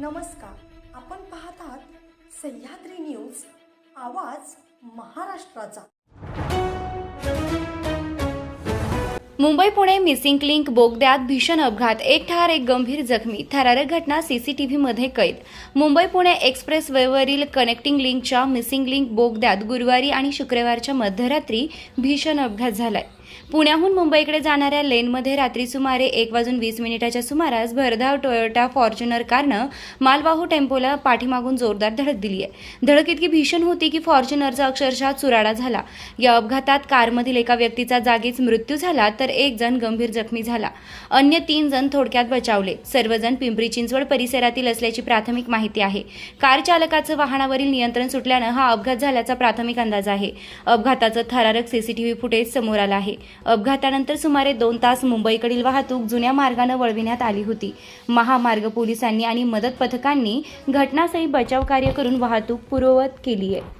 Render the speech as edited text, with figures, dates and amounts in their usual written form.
नमस्कार. आपण पाहत आहात सह्याद्री न्यूज, आवाज महाराष्ट्राचा. मुंबई पुणे मिसिंग लिंक बोगद्यात भीषण अपघात, एक ठार एक गंभीर जखमी. थरारक घटना सीसीटीव्हीमध्ये कैद. मुंबई पुणे एक्सप्रेस वेवरील कनेक्टिंग लिंकच्या मिसिंग लिंक बोगद्यात गुरुवारी आणि शुक्रवारच्या मध्यरात्री भीषण अपघात झालाय. पुण्याहून मुंबईकडे जाणाऱ्या लेनमध्ये रात्री सुमारे 1:20 सुमारास भरधाव टोयोटा फॉर्च्युनर कारनं मालवाहू टेम्पोला पाठीमागून जोरदार धडक दिली आहे. धडक इतकी भीषण होती की फॉर्च्युनरचा अक्षरशः चुराडा झाला. या अपघातात कारमधील एका व्यक्तीचा जागीच मृत्यू झाला तर एक जण गंभीर जखमी झाला. अन्य 3 जण थोडक्यात बचावले. सर्वजण पिंपरी चिंचवड परिसरातील असल्याची प्राथमिक माहिती आहे. कार चालकाचं वाहनावरील नियंत्रण सुटल्यानं हा अपघात झाल्याचा प्राथमिक अंदाज आहे. अपघाताचं थरारक सीसीटीव्ही फुटेज समोर आलं आहे. अपघातानंतर सुमारे 2 तास मुंबईकडील वाहतूक जुन्या मार्गाने वळविण्यात आली होती. महामार्ग पोलिसांनी आणि मदत पथकांनी घटनास्थळी बचाव कार्य करून वाहतूक पूर्ववत केली आहे.